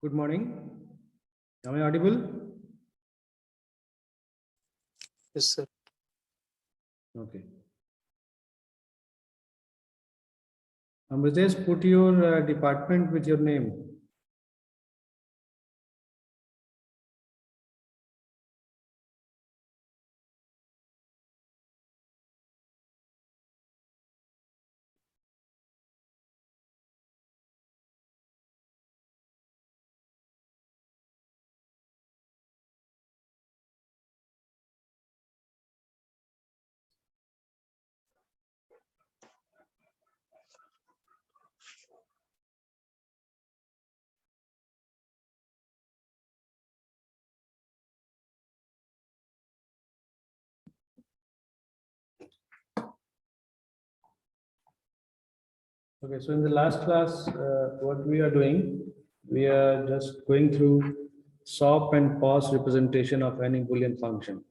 Good morning. Am I audible? Yes, sir. Okay. Amritesh, put your department with your name. Okay, so in the last class, what we are doing, we are just going through SOP and POS representation of any Boolean function.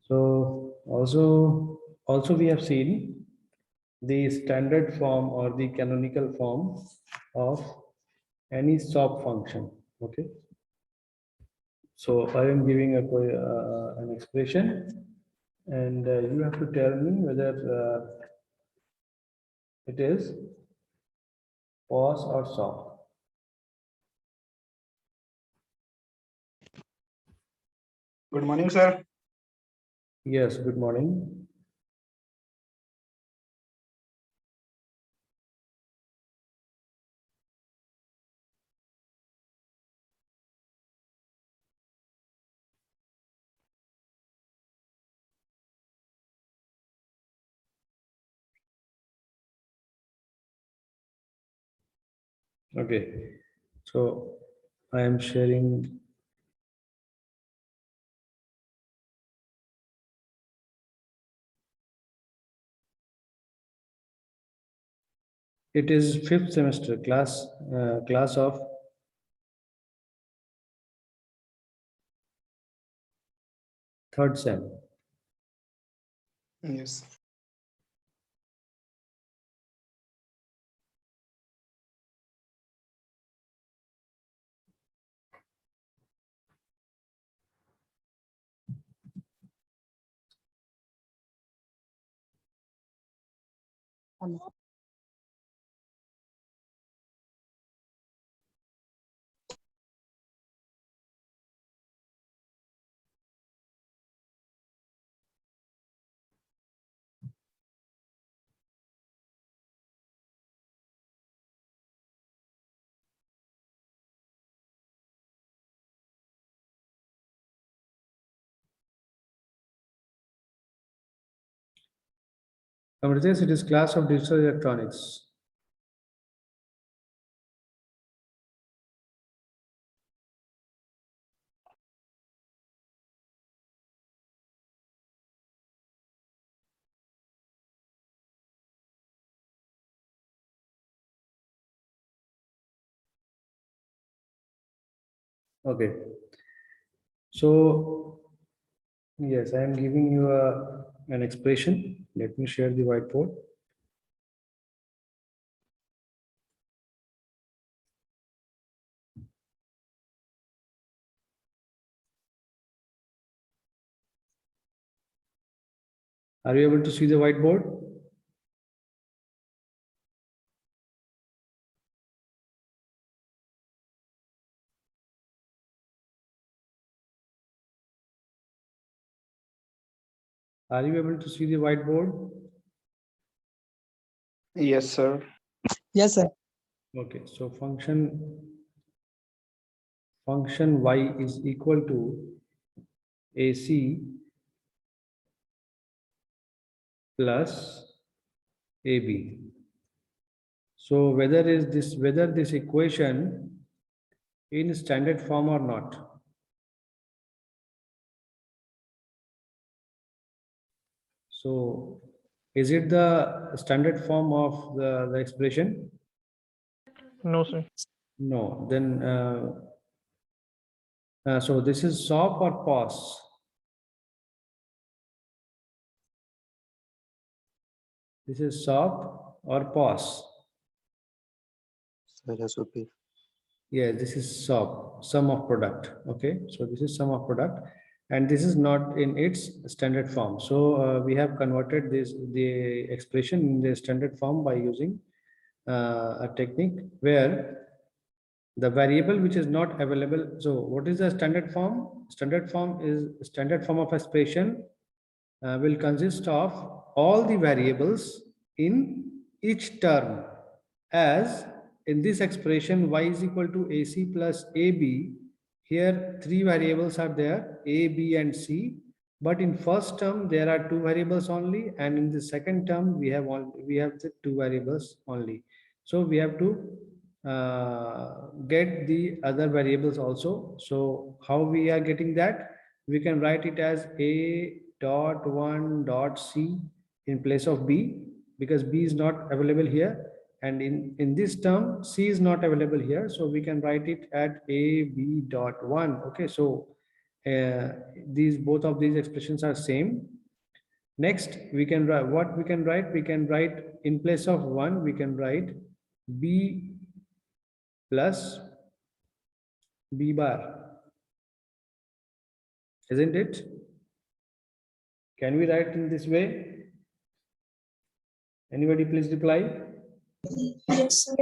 So also we have seen the standard form or the canonical form of any SOP function. Okay. So I am giving an expression, and you have to tell me whether it is POS or SOP. Good morning, sir. Yes, good morning. Okay, so I am sharing. It is fifth semester class of third sem. Yes. Amritesh, it is class of digital electronics. Okay. So yes, I am giving you an expression. Let me share the whiteboard. Are you able to see the whiteboard? Are you able to see the whiteboard? Yes, sir. Yes, sir. Okay, so function y is equal to AC plus AB. So whether this equation in standard form or not. So is it the standard form of the expression? No, sir. No. Then so this is SOP or POS? This is SOP or POS? Sir, SOP. Yeah, this is sum of product. Okay, so this is sum of product, and this is not in its standard form. So we have converted the expression in the standard form by using a technique where the variable which is not available. So what is the standard form? Standard form of expression will consist of all the variables in each term, as in this expression y is equal to ac plus ab. Here three variables are there, a, b and c, but in first term there are two variables only, and in the second term we have the two variables only. So we have to get the other variables also. So how we are getting that? We can write it as a dot 1 dot c in place of b, because b is not available here, and in this term c is not available here, so we can write it at a b dot 1. Okay, so these both of these expressions are same. Next we can write what we can write. We can write in place of 1, we can write b plus b bar, isn't it? Can we write in this way? Anybody please reply. Yes, sir.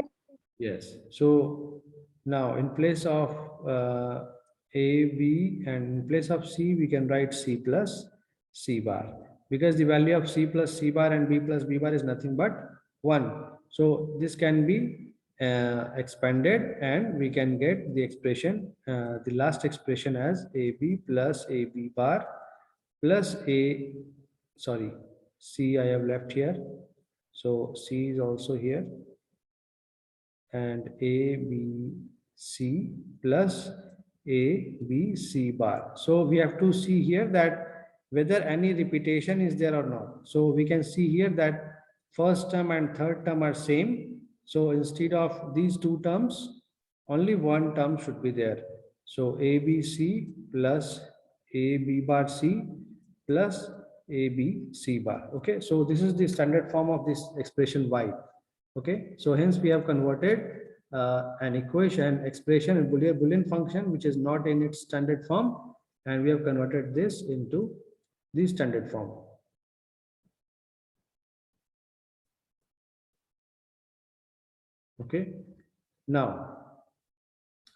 Yes. So now in place of a, b, and in place of c, we can write c plus c bar, because the value of c plus c bar and b plus b bar is nothing but 1. So this can be expanded, and we can get the expression, the last expression, as ab plus ab bar plus c I have left here. So c is also here, and a b c plus a b c bar. So we have to see here that whether any repetition is there or not. So we can see here that first term and third term are same. So instead of these two terms, only one term should be there. So abc plus ab bar c plus abc bar. Okay, so this is the standard form of this expression y. Okay, so hence we have converted an expression, a Boolean function which is not in its standard form, and we have converted this into the standard form. Okay, now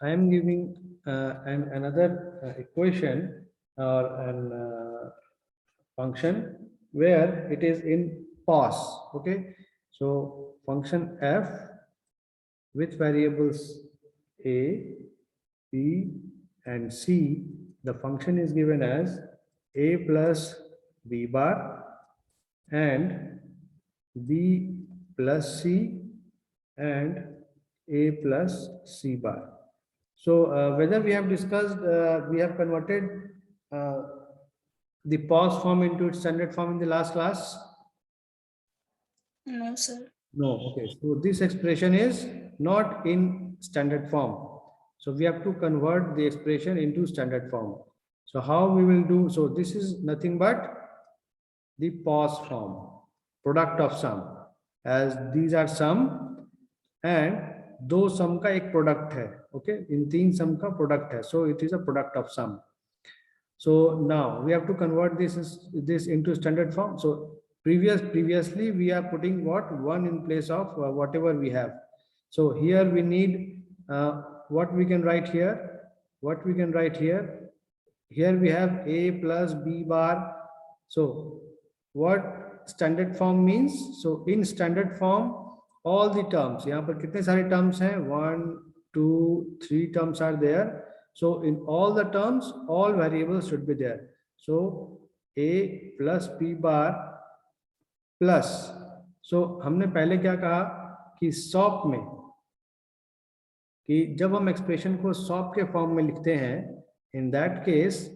I am giving another equation or an function where it is in pos. Okay, so function f with variables a, b and c. The function is given as a plus b bar and b plus c and a plus c bar. So whether we have discussed, we have converted the pos form into its standard form in the last class? No, sir. No. Okay, so this expression is not in standard form. So we have to convert the expression into standard form. So how we will do? So this is nothing but the pos form, product of sum, as these are sum and दो sum का एक product है. Okay, इन तीन sum का product है. So it is a product of sum. So now we have to convert this into standard form. So previously we are putting what? 1 in place of whatever we have. So here we need what we can write here. What we can write here? Here we have a plus b bar. So what standard form means? So in standard form, all the terms, यहाँ पर कितने सारे terms हैं? 1, 2, 3 terms are there. So in all the terms, all variables should be there. So a plus b bar plus. So हमने पहले क्या कहा कि सॉप में, कि जब हम एक्सप्रेशन को सॉप के फॉर्म में लिखते हैं, in that case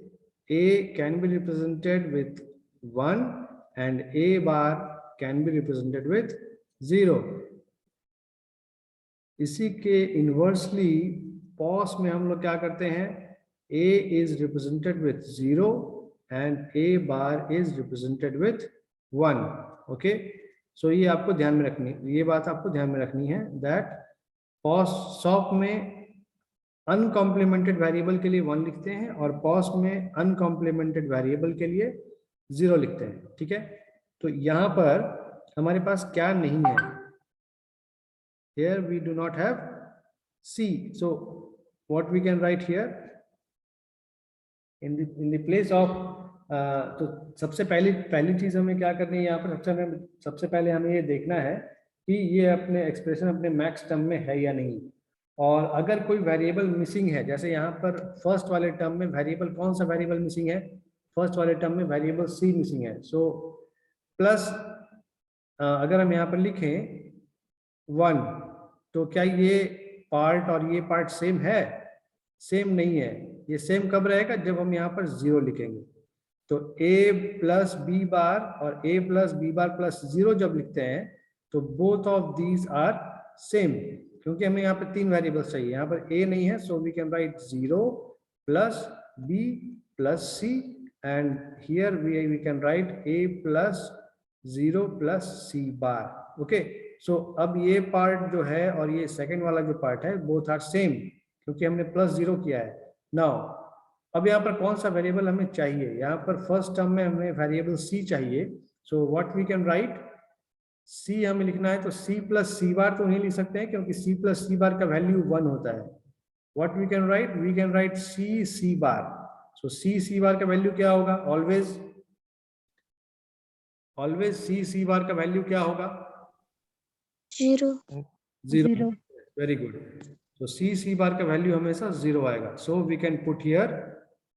a can be represented with 1 and a bar can be represented with 0. इसी के इनवर्सली पॉस में हम लोग क्या करते हैं? a is represented with 0 and a bar is represented with 1. Okay, so ये आपको ध्यान में रखनी, ये बात आपको ध्यान में रखनी है that पॉस सॉप में अनकॉम्प्लीमेंटेड वेरिएबल के लिए 1 लिखते हैं और पॉस में अनकॉम्प्लीमेंटेड वेरिएबल के लिए 0 लिखते हैं, ठीक है। तो यहाँ पर हमारे पास क्या नहीं है, here we do not have c, so what we can write here in the place of तो सबसे पहली चीज हमें क्या करनी है यहाँ पर, सबसे पहले हमें ये देखना है कि ये अपने एक्सप्रेशन अपने मैक्स टर्म में है या नहीं, और अगर कोई वेरिएबल मिसिंग है, जैसे यहाँ पर फर्स्ट वाले टर्म में वेरिएबल, कौन सा वेरिएबल मिसिंग है, फर्स्ट वाले टर्म में वेरिएबल सी मिसिंग है। सो प्लस अगर हम यहाँ पर लिखें 1, तो क्या ये पार्ट और ये पार्ट सेम है? सेम नहीं है। ये सेम कब रहेगा? जब हम यहाँ पर 0 लिखेंगे। तो a प्लस बी बार और a plus B bar plus 0 जब लिखते हैं तो both of these are same, क्योंकि हमें यहाँ पर 3 वेरिएबल्स चाहिए, यहाँ पर a नहीं है, so we can write 0 plus b plus c, and here we can write a plus 0 plus c bar. Okay, so अब ये पार्ट जो है और ये सेकंड वाला जो पार्ट है, बोथ आर सेम, क्योंकि हमने प्लस 0 किया है। नाउ अब यहाँ पर कौन सा वेरिएबल हमें चाहिए? यहाँ पर फर्स्ट टर्म में हमें वेरिएबल c चाहिए। So what we can write, c हमें लिखना है, तो c प्लस सी बार तो नहीं लिख सकते हैं, क्योंकि c प्लस सी बार का वैल्यू 1 होता है। What we can write, we can write c C bar. So c C bar का वैल्यू क्या होगा? ऑलवेज c सी बार का वैल्यू क्या होगा? 0. 0। Very good. तो c सी बार का वैल्यू हमेशा 0 आएगा। So we can put here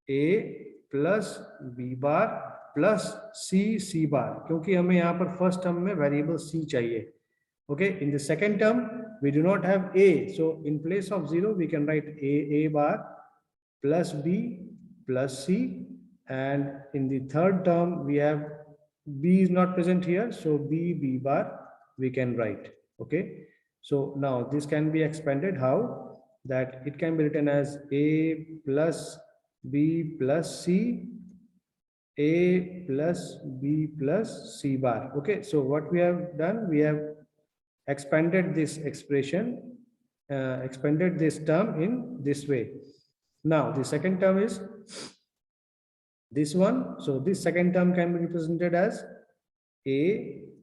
a plus B bar plus c C bar, क्योंकि हमें यहाँ पर फर्स्ट टर्म में वेरिएबल c चाहिए। Okay, in the second term we do not have a, so in place of 0 we can write a bar plus b plus c, and in the third term we have b is not present here, so b bar we can write. Okay, so now this can be expanded, how that it can be written as a plus b plus c, a plus b plus c bar. Okay, so what we have done, we have expanded this expression, expanded this term in this way. Now the second term is this one, so this second term can be represented as a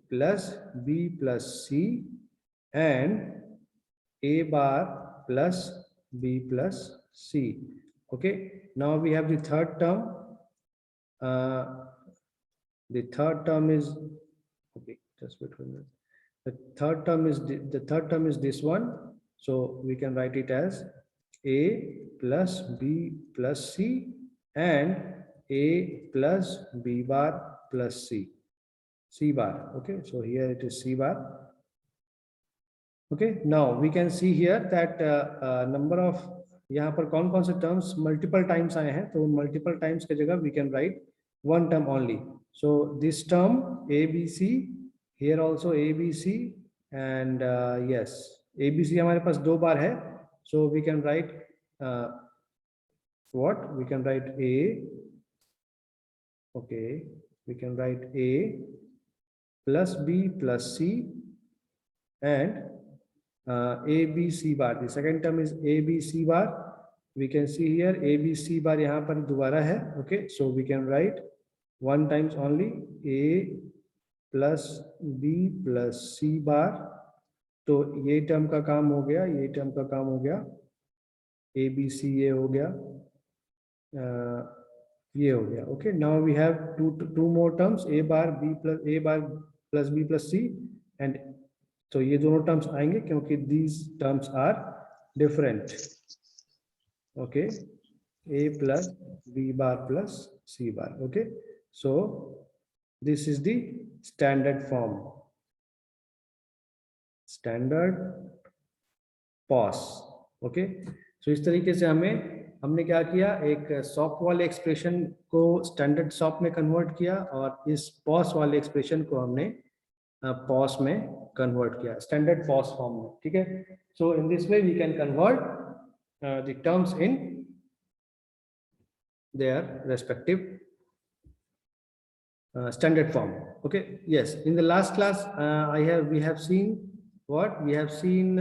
plus b plus c and a bar plus b plus c. Okay, now we have the third term. The third term is, okay, just wait for a minute. The third term is this one, so we can write it as a plus b plus c and a plus b bar plus c bar. Okay, so here it is c bar. Okay, now we can see here that number of, यहाँ पर कौन कौन से terms multiple times आए हैं, तो multiple times के जगह we can write one term only. So this term abc, here also abc, and yes, abc हमारे पास 2 बार है, so we can write what? We can write a. Okay, we can write a plus b plus c and a b c bar. The second term is a b c bar. We can see here a b c bar यहाँ पर दोबारा है. Okay, so we can write one times only a plus b plus c bar. तो ये term का काम हो गया, ये टर्म का काम हो गया, a b c ये हो गया, ये हो गया. Okay, now we have two more terms, a bar plus b plus c, and तो ये दोनों टर्म्स आएंगे क्योंकि these terms are different. Okay, a plus b bar plus c bar. Okay, so this is the standard form, standard POS. Okay, so इस तरीके से हमने क्या किया, एक सॉफ्ट वाले एक्सप्रेशन को स्टैंडर्ड सॉफ्ट में कन्वर्ट किया और इस पॉस वाले एक्सप्रेशन को हमने पॉस में कन्वर्ट किया, स्टैंडर्ड पॉस फॉर्म में. ठीक है, so in this way we can convert the terms in their respective standard form. Okay, yes, in the last class we have seen what we have seen,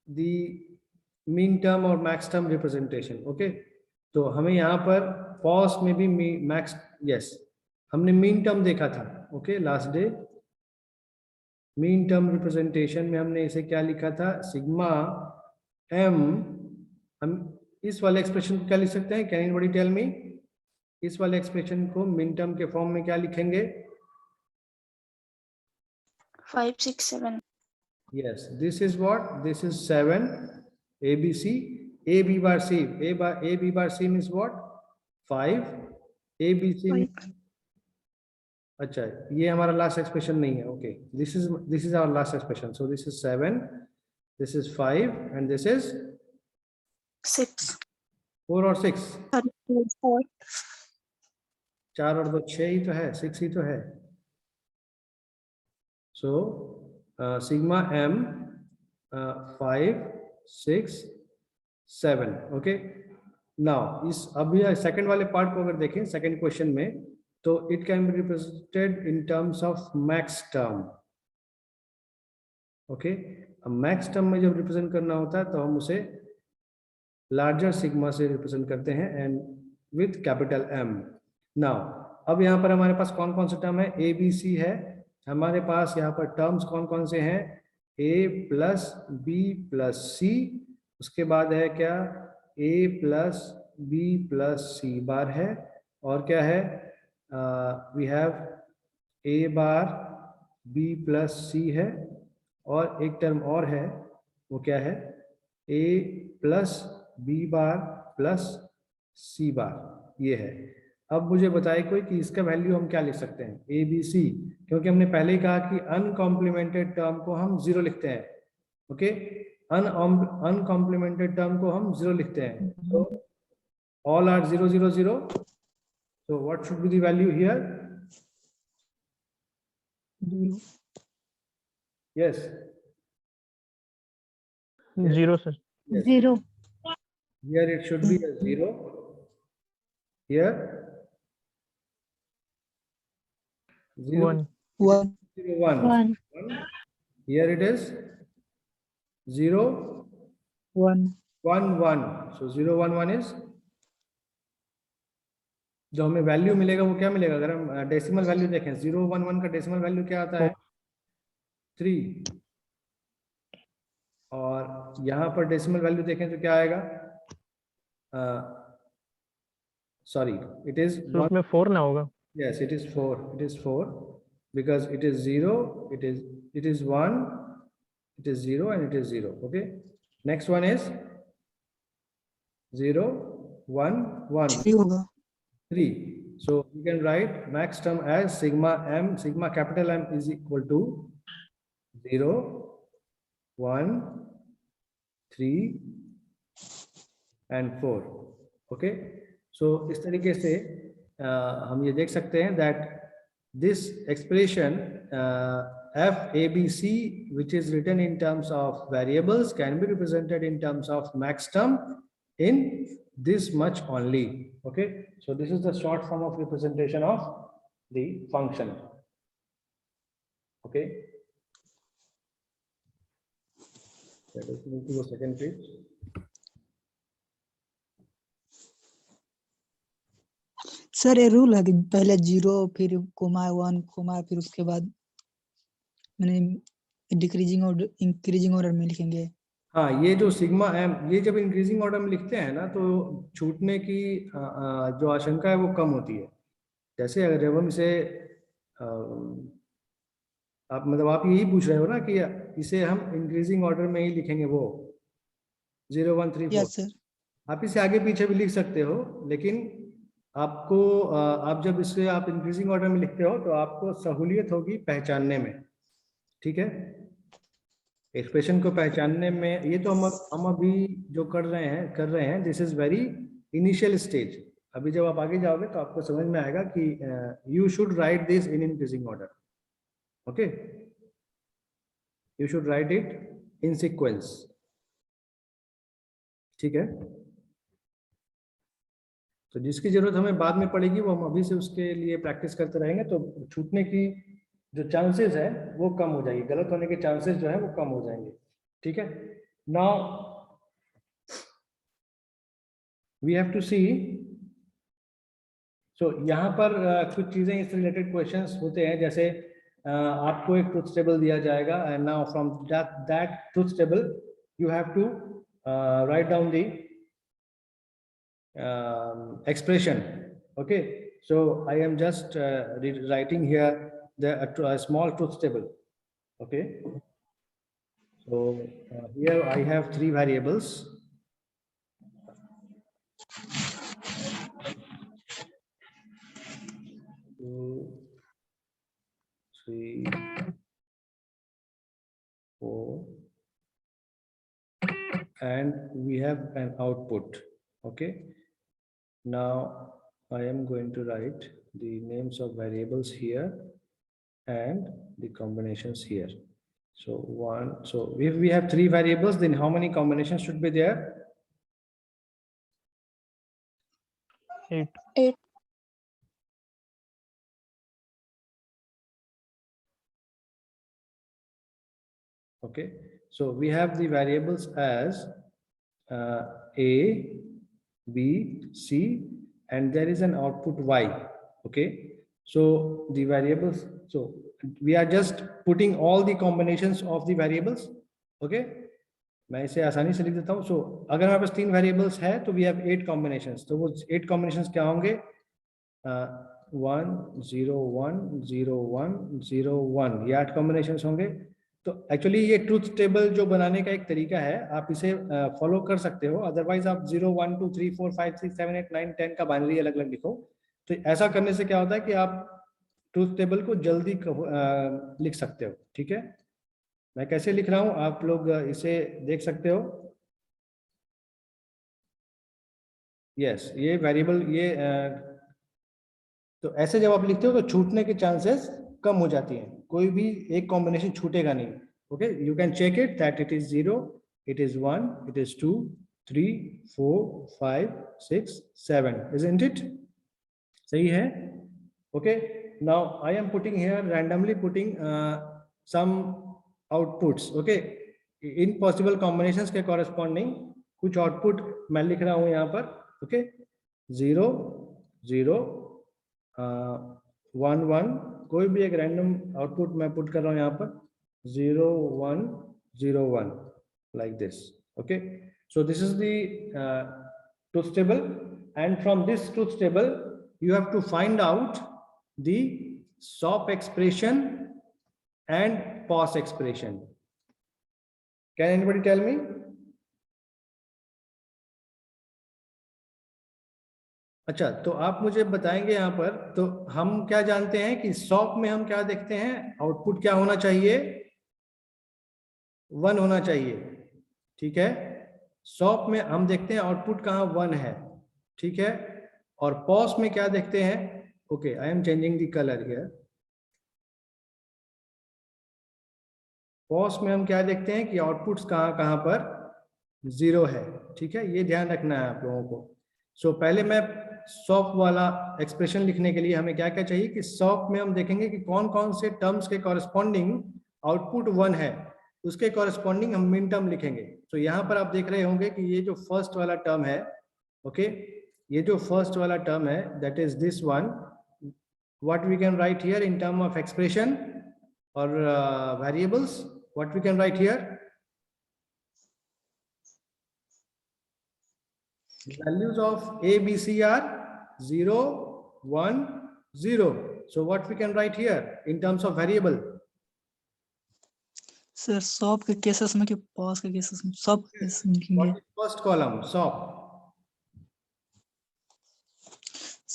the mean term और max term representation. Okay, तो हमें यहाँ पर POS में भी max, yes, हमने mean term देखा था। Okay, last day mean term representation में हमने इसे क्या लिखा था, सिग्मा एम। हम इस वाले एक्सप्रेशन को क्या लिख सकते हैं, कैन एनीबॉडी टेल मी? इस वाले एक्सप्रेशन को मीन टर्म के फॉर्म में क्या लिखेंगे? 5, 6, 7. Yes, this is what? This is 7 ABC. A B bar C. A B bar C means what? 5. A B C means, अच्छा, ये हमारा लास्ट एक्सप्रेशन नहीं है। Okay, this is our last expression. So this is 7, this is 5 and this is 6. 4 और 6। 4. 4 और 2 6 ही तो है, 6 ही तो है। So sigma M 5, 6, 7। Okay, now इस अभी सेकंड वाले पार्ट को अगर देखें, सेकंड क्वेश्चन में, तो it can be represented in terms of max term. Okay, max term में जब रिप्रेजेंट करना होता है तो हम उसे लार्जर सिग्मा से रिप्रेजेंट करते हैं and with capital M. Now अब यहाँ पर हमारे पास कौन कौन से टर्म है? ए बी सी है हमारे पास। यहाँ पर टर्म्स कौन कौन से हैं? A plus B plus C, उसके बाद है क्या, A plus B plus C bar है, और क्या है, we have A bar B plus C है, और एक टर्म और है, वो क्या है, A plus B bar plus C bar, ये है। अब मुझे बताए कोई कि इसका वैल्यू हम क्या लिख सकते हैं, ए बी सी, क्योंकि हमने पहले ही कहा कि अनकॉम्प्लीमेंटेड टर्म को हम 0 लिखते हैं। ओके, अनकॉम्प्लीमेंटेड टर्म को हम 0 लिखते हैं। तो all are 0 0 0, so what should be the value here? 0. Yes, 0 sir. yes. 0. Here it should be a 0, here 0 1. 1. 0 1 here it is 0 1. 1 1, so 0 1 1 is, जो हमें वैल्यू मिलेगा वो क्या मिलेगा? अगर हम डेसिमल वैल्यू देखें, 0 1 1 का डेसिमल वैल्यू क्या आता है? 3। और यहाँ पर डेसिमल वैल्यू देखें तो क्या आएगा? सॉरी, इट इज तो उसमें 4 ना होगा? yes, it is 4, it is 4, because it is 0, it is 1, it is 0 and it is 0. Okay, next one is 0 1 1 3 होगा. 3. So you can write max term as sigma m, sigma capital M is equal to 0 1 3 and 4. Okay, so इस तरीके से हम ये देख सकते हैं that this expression f a b c, which is written in terms of variables, can be represented in terms of max term in this much only. Okay, so this is the short form of representation of the function. Okay, let us move to the second page. Sir ये rule है कि पहले 0 फिर coma 1 coma फिर उसके बाद मैंने decreasing और इंक्रीजिंग ऑर्डर में लिखेंगे. हाँ, ये जो सिग्मा एम, ये जब इंक्रीजिंग ऑर्डर में लिखते हैं ना, तो छूटने की जो आशंका है वो कम होती है। जैसे अगर जब हम इसे आप मतलब आप यही पूछ रहे हो ना कि इसे हम इंक्रीजिंग ऑर्डर में ही लिखेंगे, वो 0 1 3 4। Yes sir. आप इसे आगे पीछे भी लिख सकते हो, लेकिन आपको आप जब इसे आप इंक्रीजिंग ऑर्डर में लिखते हो तो आपको सहूलियत होगी पहचानने में। ठीक है, एक्सप्रेशन को पहचानने में। ये तो हम अभी जो कर रहे हैं this is very initial stage. अभी जब आप आगे जाओगे तो आपको समझ में आएगा कि you should write this in increasing order. Okay, you should write it in sequence. ठीक है, तो जिसकी जरूरत हमें बाद में पड़ेगी वो हम अभी से उसके लिए प्रैक्टिस करते रहेंगे, तो छूटने की जो चांसेस है वो कम हो जाएगी, गलत होने के चांसेस जो है वो कम हो जाएंगे। ठीक है, now we have to see. So यहाँ पर कुछ चीजें इस रिलेटेड क्वेश्चंस होते हैं, जैसे आपको एक ट्रुथ टेबल दिया जाएगा and now from that truth table you have to write down the expression. Okay, so I am just writing here a small truth table. Okay, so here I have 3 variables. 2, 3, 4, and we have an output. Okay, now I am going to write the names of variables here and the combinations here. So if we have 3 variables, then how many combinations should be there? 8. 8. Okay, so we have the variables as A, B, C, and there is an output Y. Okay, so the variables, so we are just putting all the combinations of the variables. Okay, मैं इसे आसानी से लिख देता हूँ. So अगर हमारे पास 3 variables है तो we have 8 combinations. तो वो 8 combinations क्या होंगे? 1 0 1 0 1 0 1, ये 8 combinations होंगे. तो एक्चुअली ये ट्रूथ टेबल जो बनाने का एक तरीका है, आप इसे फॉलो कर सकते हो. अदरवाइज आप 0 1 2 3 4 5 6 7 8 9 10 का बाइनरी अलग अलग लिखो. तो ऐसा करने से क्या होता है कि आप ट्रूथ टेबल को जल्दी लिख सकते हो. ठीक है, मैं कैसे लिख रहा हूं आप लोग इसे देख सकते हो. यस, ये वेरिएबल ये तो ऐसे जब आप लिखते हो तो छूटने के चांसेस कम हो जाती हैं. कोई भी एक कॉम्बिनेशन छूटेगा नहीं. Okay, you can check it that it is 0, it is 1, it is 2 3 4 5 6 7, isn't it? सही है. Okay, now I am putting here randomly putting some outputs. Okay, in possible combinations के कॉरेस्पॉन्डिंग कुछ आउटपुट मैं लिख रहा हूं यहाँ पर. ओके, 0 0 1 1, कोई भी एक रैंडम आउटपुट मैं पुट कर रहा हूं यहाँ पर. 0 1 0 1 like this. Okay, so this is the truth table, and from this truth table you have to find out the SOP expression and POS expression. Can anybody tell me? अच्छा, तो आप मुझे बताएंगे यहाँ पर. तो हम क्या जानते हैं कि SOP में हम क्या देखते हैं, आउटपुट क्या होना चाहिए? 1 होना चाहिए. ठीक है, SOP में हम देखते हैं आउटपुट कहाँ 1 है. ठीक है, और POS में क्या देखते हैं? Okay, I am changing the colour here. POS में हम क्या देखते हैं कि आउटपुट्स कहाँ कहाँ पर 0 है. ठीक है, ये ध्यान रखना है आप लोगों को. सो पहले मैं SOP वाला एक्सप्रेशन लिखने के लिए हमें क्या क्या चाहिए कि SOP में हम देखेंगे कि कौन कौन से टर्म्स के कॉरेस्पॉन्डिंग आउटपुट 1 है, उसके कॉरेस्पॉन्डिंग हम मिन टर्म लिखेंगे. तो यहाँ पर आप देख रहे होंगे कि ये जो फर्स्ट वाला टर्म है, ओके, ये जो फर्स्ट वाला टर्म है that is this one. What we can write here in term of expression or variables, what we can write here? Values of A, B, C are 0 1 0. So what we can write here in terms of variable? Sir SOP के cases में कि POS के cases में? SOP के cases में लिखेंगे. What is first column? SOP.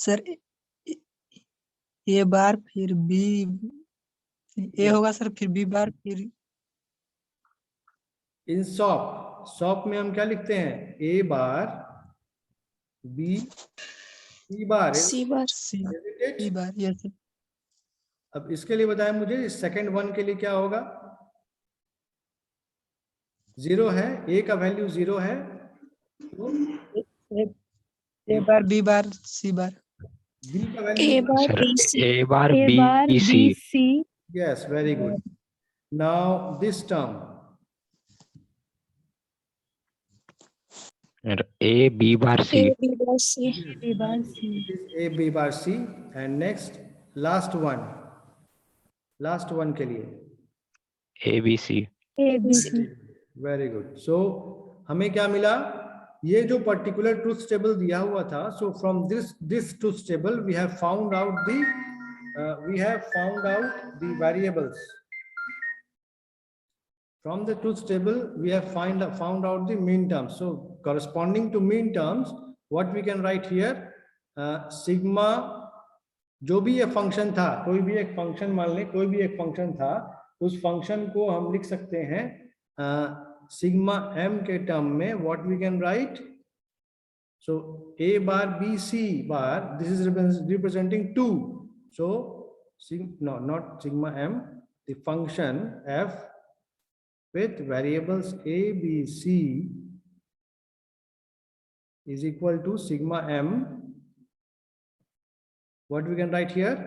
Sir A बार फिर B, A होगा सर, फिर B बार, फिर In SOP में हम क्या लिखते हैं? A bar, B, C bar. C bar. C Isn't it? B bar. Yes sir. अब इसके लिए बताएं मुझे, सेकंड वन के लिए क्या होगा? 0 है, A का वैल्यू 0 है, तो A bar B bar C bar. B का A value, bar Sir, B C. A bar A B bar B C. C. yes, very good. Now this term, And A B bar C. A B bar C. A bar C. It is A B bar C. And next, last one के लिए A B C. A B C. Very good. So हमें क्या मिला, ये जो particular truth table दिया हुआ था, so from this truth table we have found out the variables. From the truth table, we have found out the mean terms. So corresponding to mean terms, what we can write here, sigma, जो भी ये function था, कोई भी एक function मान लें, कोई भी एक फंक्शन था, उस फंक्शन को हम लिख सकते हैं सिग्मा m के टर्म में. what we can write, so a bar b c bar, this is representing 2. so not sigma m, the function f with variables a, b, c is equal to sigma m. What we can write here?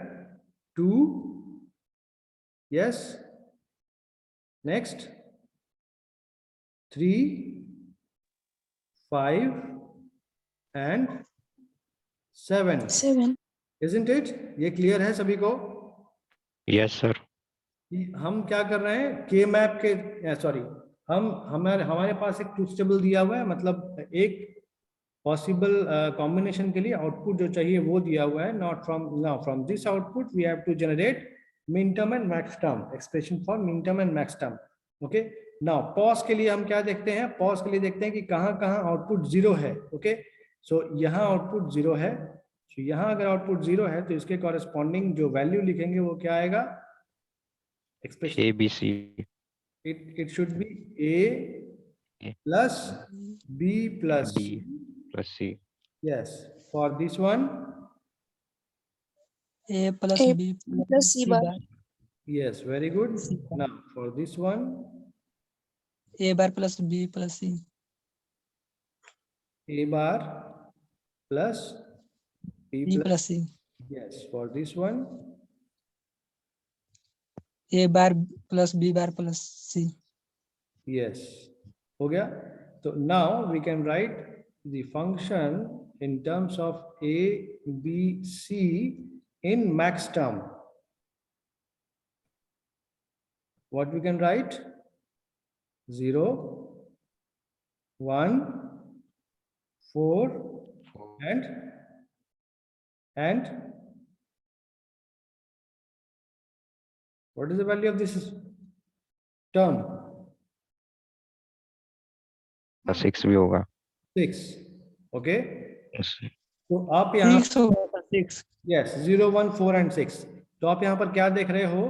2. Yes. Next. 3, 5, and 7. 7. Isn't it? ये clear है सभी को? Yes sir. हम क्या कर रहे हैं, के मैप के सॉरी हमारे पास एक ट्रूथ टेबल दिया हुआ है, मतलब एक पॉसिबल कॉम्बिनेशन के लिए आउटपुट जो चाहिए वो दिया हुआ है. Not from this output we have to generate min term and max term, expression for min term and max term. Okay. Now pause के लिए हम क्या देखते हैं, पॉज के लिए देखते हैं कि कहाँ आउटपुट 0 है. ओके. सो यहाँ आउटपुट 0 है. so यहाँ अगर आउटपुट 0 है तो इसके कॉरेस्पॉन्डिंग जो वैल्यू लिखेंगे वो क्या आएगा, expression A B C. it should be a plus b plus B plus C. yes. For this one, A plus A B plus C bar. yes, very good. Now for this one, A bar plus B plus C. a bar plus b B plus plus C. yes. For this one, A bar plus B bar plus C. yes. हो गया. So now we can write the function in terms of a, b, c in max term. What we can write? 0, 1, 4, and what is the value of this term? 6 भी होगा. 6. Okay. Yes. तो आप यहाँ 6 होगा 6. yes 0, 1, 4 and 6. तो आप यहाँ पर क्या देख रहे हो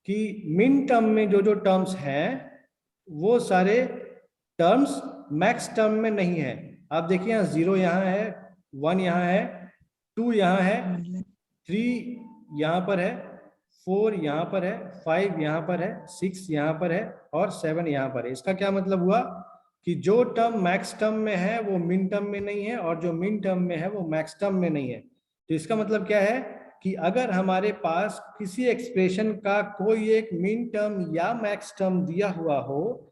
कि मिन टर्म में जो टर्म्स हैं वो सारे टर्म्स मैक्स टर्म में नहीं है. आप देखिए यहाँ 0 यहाँ है, 1 यहाँ है, 2 यहाँ है, 3 यहाँ पर है, 4 यहाँ पर है, 5 यहाँ पर है, 6 यहाँ पर है और 7 यहाँ पर है. इसका क्या मतलब हुआ कि जो टर्म मैक्स टर्म में है वो मिन टर्म में नहीं है और जो मिन टर्म में है वो मैक्स टर्म में नहीं है. तो इसका मतलब क्या है कि अगर हमारे पास किसी एक्सप्रेशन का कोई एक मिन टर्म या मैक्स टर्म दिया हुआ हो,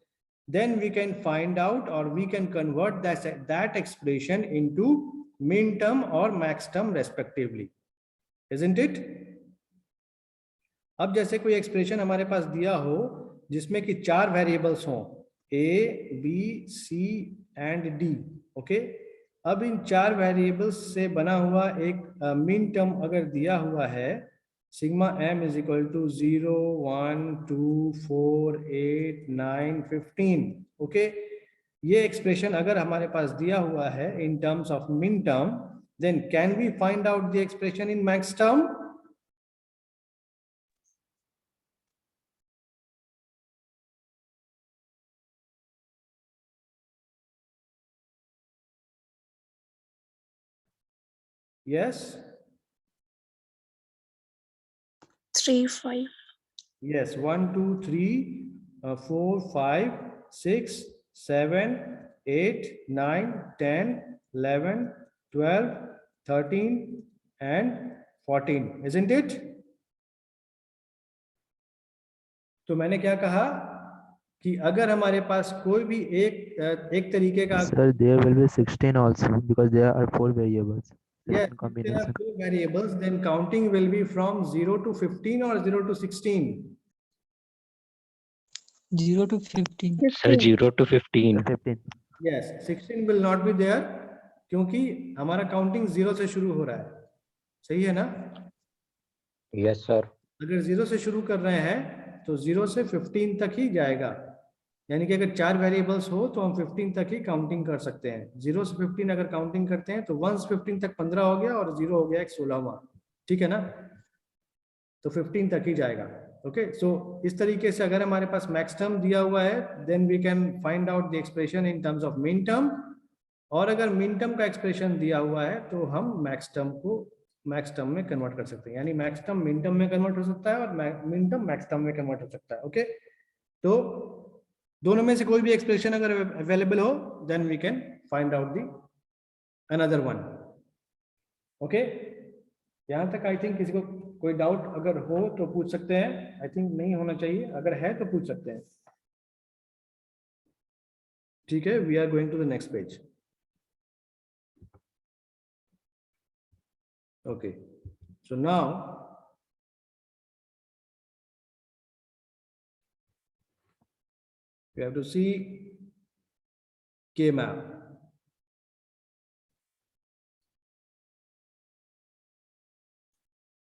then we can find out or we can convert that expression into min term or max term respectively, isn't it? अब जैसे कोई एक्सप्रेशन हमारे पास दिया हो जिसमें कि 4 वेरिएबल्स हों, a, b, c and d. Okay. अब इन 4 वेरिएबल्स से बना हुआ एक मिन टर्म अगर दिया हुआ है, sigma m is equal to 0, 1, 2, 4, 8, 9, 15. Okay. ये एक्सप्रेशन अगर हमारे पास दिया हुआ है in terms of min term, then can we find out the expression in max term? Yes. 3, 5. Yes, 1, 2, 3, 4, 5, 6, 7, 8, 9, 10, 11, 12, 13 and 14, isn't it? तो मैंने क्या कहा कि अगर हमारे पास कोई भी एक तरीके का Sir, there will be 16 also because there are 4 variables. yes, 16 if there are combination. 4 variables, then counting will be from 0 to 15 or 0 to 16. 0 to 15. Sir, 0 to 15. 15. Yes, 16 will not be there क्योंकि हमारा counting 0 से शुरू हो रहा है, सही है ना? Yes, sir. अगर 0 से शुरू कर रहे हैं तो 0 से 15 तक ही जाएगा, यानी कि अगर 4 वेरिएबल्स हो तो हम 15 तक ही काउंटिंग कर सकते हैं। 0 से 15 अगर काउंटिंग करते हैं तो 1 से 15 तक 15 हो गया और 0 हो गया एक 16वां, ठीक है ना? तो 15 तक ही जाएगा। ओके, सो इस तरीके से अगर हमारे पास मैक्स टर्म दिया हुआ है then we can find out the expression in terms of min term, और अगर मिन टर्म का एक्सप्रेशन दिया हुआ है तो हम मैक्स टर्म को मैक्स टर्म में कन्वर्ट कर सकते हैं, यानी मैक्स टर्म मिन टर्म में कन्वर्ट हो सकता है और मिन टर्म मैक्स टर्म में कन्वर्ट हो सकता है। ओके, तो दोनों में से कोई भी एक्सप्रेशन अगर अवेलेबल हो then we can find out the another one. Okay, यहां तक आई थिंक किसी को कोई डाउट अगर हो तो पूछ सकते हैं, आई थिंक नहीं होना चाहिए, अगर है तो पूछ सकते हैं। ठीक है, we are going to the next page. Okay, so now we have to see K-map.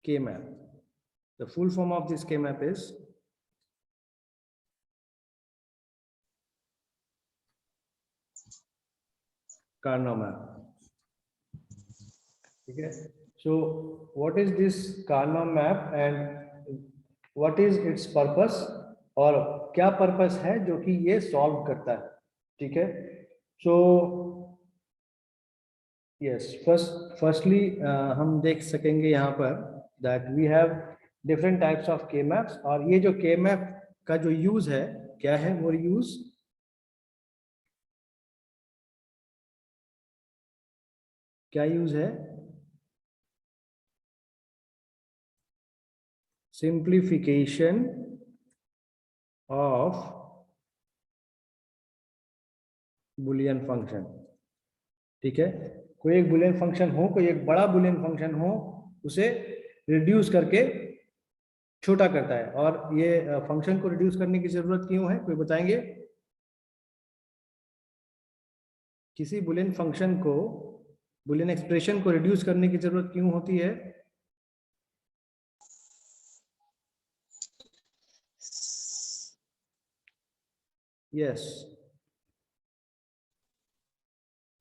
K-map. The full form of this K-map is Carnot map. Okay. So what is this Carnot map and what is its purpose, और क्या purpose है जो कि ये solve करता है? ठीक है, सो यस, फर्स्टली हम देख सकेंगे यहाँ पर that we have different types of के मैप्स, और ये जो के मैप का जो यूज है क्या है, वो यूज क्या यूज है? Simplification of Boolean function. ठीक है, कोई एक बुलियन फंक्शन हो, कोई एक बड़ा बुलियन फंक्शन हो, उसे रिड्यूस करके छोटा करता है, और ये फंक्शन को रिड्यूस करने की जरूरत क्यों है, कोई बताएंगे? किसी बुलियन फंक्शन को, बुलियन एक्सप्रेशन को रिड्यूस करने की जरूरत क्यों होती है? यस,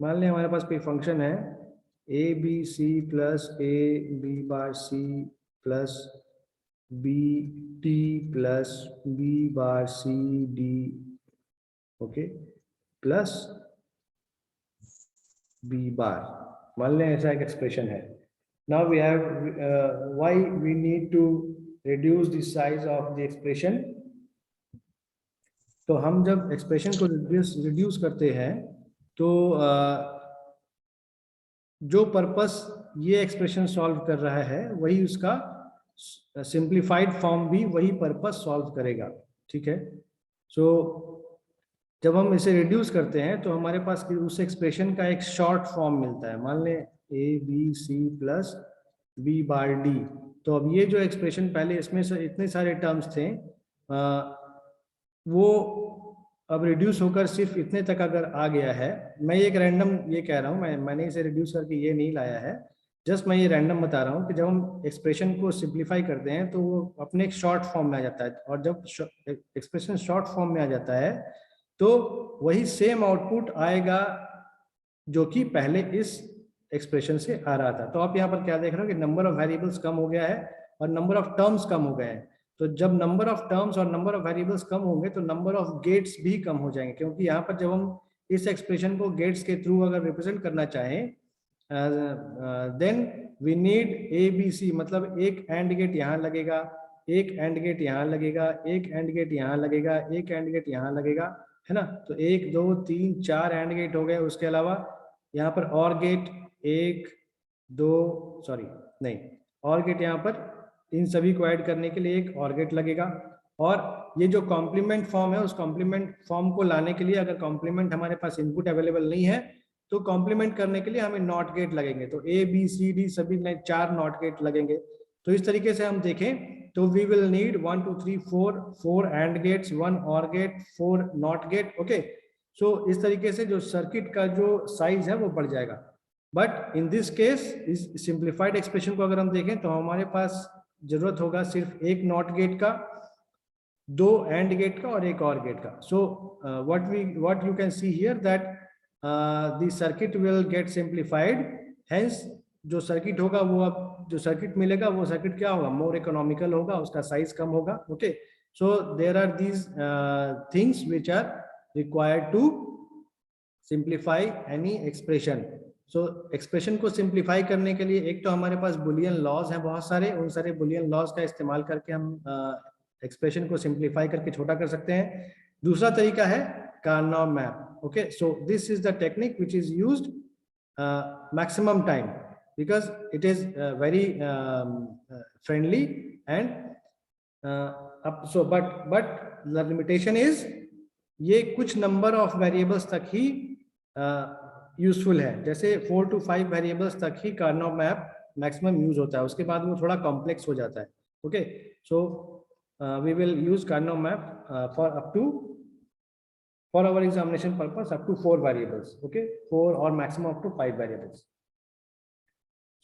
मान लें हमारे पास कोई फंक्शन है A B C plus A B bar C plus B T plus B bar C D, okay, plus B bar, मान लें ऐसा एक एक्सप्रेशन है। Now we have why we need to reduce the size of the expression. तो हम जब expression को reduce करते हैं तो जो पर्पस ये एक्सप्रेशन सॉल्व कर रहा है वही उसका सिंप्लीफाइड फॉर्म भी वही पर्पस सॉल्व करेगा। ठीक है, सो जब हम इसे रिड्यूस करते हैं तो हमारे पास उस एक्सप्रेशन का एक शॉर्ट फॉर्म मिलता है। मान लें A B C plus B bar D, तो अब ये जो एक्सप्रेशन पहले इसमें से इतने सारे टर्म्स थे वो अब रिड्यूस होकर सिर्फ इतने तक अगर आ गया है, मैं एक रैंडम ये कह रहा हूँ, मैंने इसे रिड्यूस करके ये नहीं लाया है, जस्ट मैं ये रैंडम बता रहा हूँ कि जब हम एक्सप्रेशन को सिंप्लीफाई करते हैं तो वो अपने एक शॉर्ट फॉर्म में आ जाता है, और जब एक्सप्रेशन शॉर्ट फॉर्म में आ जाता है तो वही सेम आउटपुट आएगा जो कि पहले इस एक्सप्रेशन से आ रहा था। तो आप यहाँ पर क्या देख रहे हो कि नंबर ऑफ वेरिएबल्स कम हो गया है और नंबर ऑफ टर्म्स कम हो गए हैं। तो जब नंबर ऑफ टर्म्स और नंबर ऑफ वेरिएबल्स कम होंगे तो नंबर ऑफ गेट्स भी कम हो जाएंगे, क्योंकि यहाँ पर जब हम इस एक्सप्रेशन को गेट्स के थ्रू अगर रिप्रेजेंट करना चाहें then we need A B C, मतलब एक एंड गेट यहाँ लगेगा, एक एंड गेट यहाँ लगेगा, एक एंड गेट यहाँ लगेगा, एक एंड गेट यहाँ लगेगा, है ना। तो 1 2 3 4 एंड गेट हो गए। उसके अलावा यहाँ पर और गेट 1 2 सॉरी नहीं और गेट यहाँ पर इन सभी को ऐड करने के लिए एक और गेट लगेगा, और ये जो कॉम्प्लीमेंट फॉर्म है उस कॉम्प्लीमेंट फॉर्म को लाने के लिए अगर कॉम्प्लीमेंट हमारे पास इनपुट अवेलेबल नहीं है तो कॉम्प्लीमेंट करने के लिए हमें नॉट गेट लगेंगे। तो ए बी सी डी सभी 4 नॉट गेट लगेंगे। तो इस तरीके से हम देखें तो we will need 1 2 3 4 and gates, 1 और gate, 4 not gate. Okay, so इस तरीके से जो सर्किट का जो साइज है वो बढ़ जाएगा। बट इन दिस केस इस सिंप्लीफाइड एक्सप्रेशन को अगर हम देखें तो हमारे पास जरूरत होगा सिर्फ एक नॉट गेट का, 2 एंड गेट का और एक और गेट का। So what you can see here that the circuit will get simplified, hence जो सर्किट होगा वो अब जो सर्किट मिलेगा वो सर्किट क्या होगा, मोर इकोनॉमिकल होगा, उसका साइज कम होगा। Okay, so there are these things which are required to simplify any expression. So expression को सिंप्लीफाई करने के लिए एक तो हमारे पास बुलियन लॉज हैं बहुत सारे, उन सारे बुलियन लॉज का इस्तेमाल करके हम एक्सप्रेशन को सिंप्लीफाई करके छोटा कर सकते हैं। दूसरा तरीका है Karnaugh map. Okay, so this is the technique which is used maximum time because it is very friendly and but the limitation is ये कुछ नंबर ऑफ वेरिएबल्स तक ही यूजफुल है। जैसे 4 to 5 वेरिएबल्स तक ही कार्नोव मैप मैक्सिमम यूज होता है, उसके बाद वो थोड़ा कॉम्प्लेक्स हो जाता है। Okay, so we will use Karnaugh map for our examination purpose up to 4 variables. Okay, 4 or maximum up to 5 variables.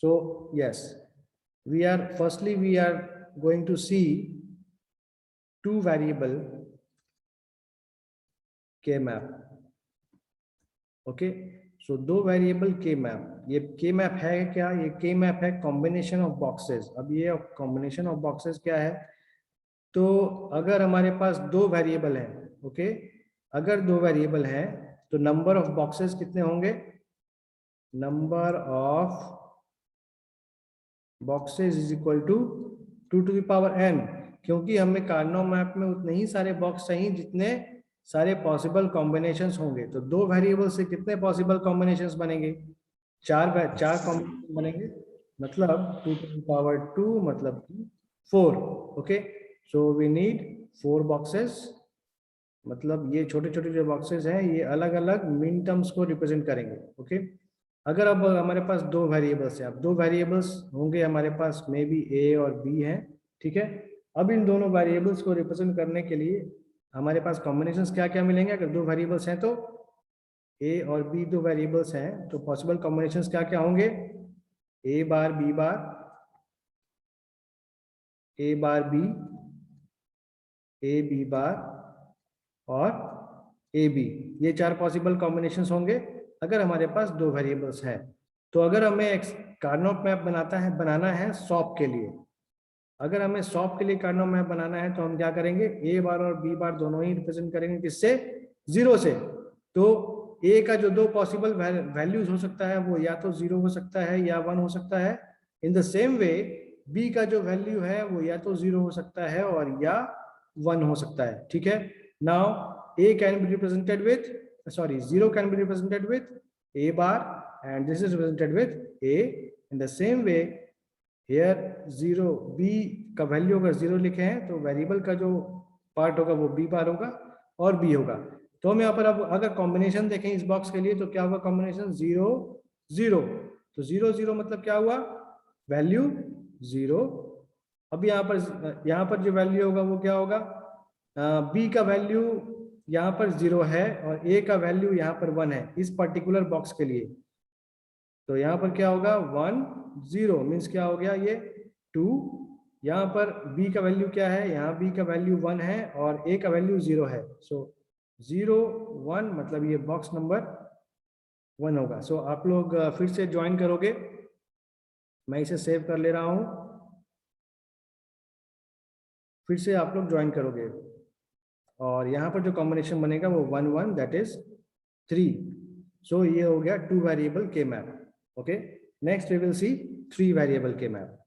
So yes, we are going to see 2 variable K map. Okay, so 2 variable K map. ये K map है क्या? ये K map है combination of boxes. अब ये combination of boxes क्या है? तो अगर हमारे पास 2 variable हैं, okay, अगर 2 variable हैं तो number of boxes कितने होंगे? Number of boxes is equal to 2 to the power n, क्योंकि हमें कार्नोव मैप में उतने ही सारे बॉक्स चाहिए जितने सारे पॉसिबल कॉम्बिनेशंस होंगे। तो 2 वेरिएबल से कितने पॉसिबल कॉम्बिनेशंस बनेंगे? 4 कॉम्बिनेशन बनेंगे, मतलब 2 to the power 2 मतलब 4। Okay, so we need 4 boxes, मतलब ये छोटे छोटे जो बॉक्सेस हैं ये अलग अलग मिन टर्म्स को रिप्रेजेंट करेंगे। ओके, अगर अब हमारे पास 2 वेरिएबल्स हैं, अब 2 वेरिएबल्स होंगे हमारे पास मे बी ए और बी हैं, ठीक है। अब इन दोनों वेरिएबल्स को रिप्रेजेंट करने के लिए हमारे पास कॉम्बिनेशंस क्या क्या मिलेंगे? अगर 2 वेरिएबल्स हैं तो ए और बी 2 वेरिएबल्स हैं तो पॉसिबल कॉम्बिनेशंस क्या क्या होंगे? A bar B bar, A bar B, A B bar और ए बी, ये 4 पॉसिबल कॉम्बिनेशंस होंगे अगर हमारे पास 2 वेरिएबल्स हैं। तो अगर हमें कार्नोव मैप बनाना है सॉप के लिए, अगर हमें सॉप के लिए कार्नोव मैप बनाना है तो हम क्या करेंगे? ए बार और बी बार दोनों ही रिप्रेजेंट करेंगे किससे? 0 से। तो ए का जो 2 पॉसिबल वैल्यूज हो सकता है वो या तो 0 हो सकता है या 1 हो सकता है। In the same way B का जो वैल्यू है वो या तो 0 हो सकता है और या 1 हो सकता है, ठीक है। Now A can be represented with zero can be represented with a bar and this is represented with a. In the same way here 0 b का वैल्यू अगर 0 लिखे हैं तो वेरिएबल का जो पार्ट होगा वो b बार होगा और b होगा। तो हम यहाँ पर अब अगर कॉम्बिनेशन देखें इस बॉक्स के लिए तो क्या होगा? कॉम्बिनेशन 0 0, तो 0 0 मतलब क्या हुआ? वैल्यू 0। अब यहाँ पर जो वैल्यू होगा वो क्या होगा? b का वैल्यू यहाँ पर 0 है और a का वैल्यू यहाँ पर 1 है इस पर्टिकुलर बॉक्स के लिए। तो यहाँ पर क्या होगा? 1 0 मीन्स क्या हो गया? ये 2। यहाँ पर b का वैल्यू क्या है? यहाँ b का वैल्यू 1 है और a का वैल्यू 0 है। सो 0 1 मतलब ये बॉक्स नंबर 1 होगा। सो आप लोग फिर से ज्वाइन करोगे, मैं इसे सेव कर ले रहा हूँ, फिर से आप लोग ज्वाइन करोगे और यहाँ पर जो कॉम्बिनेशन बनेगा वो 1 1 दैट इज 3। सो ये हो गया 2 वेरिएबल के map. Okay, next we will see 3 variable के मैप।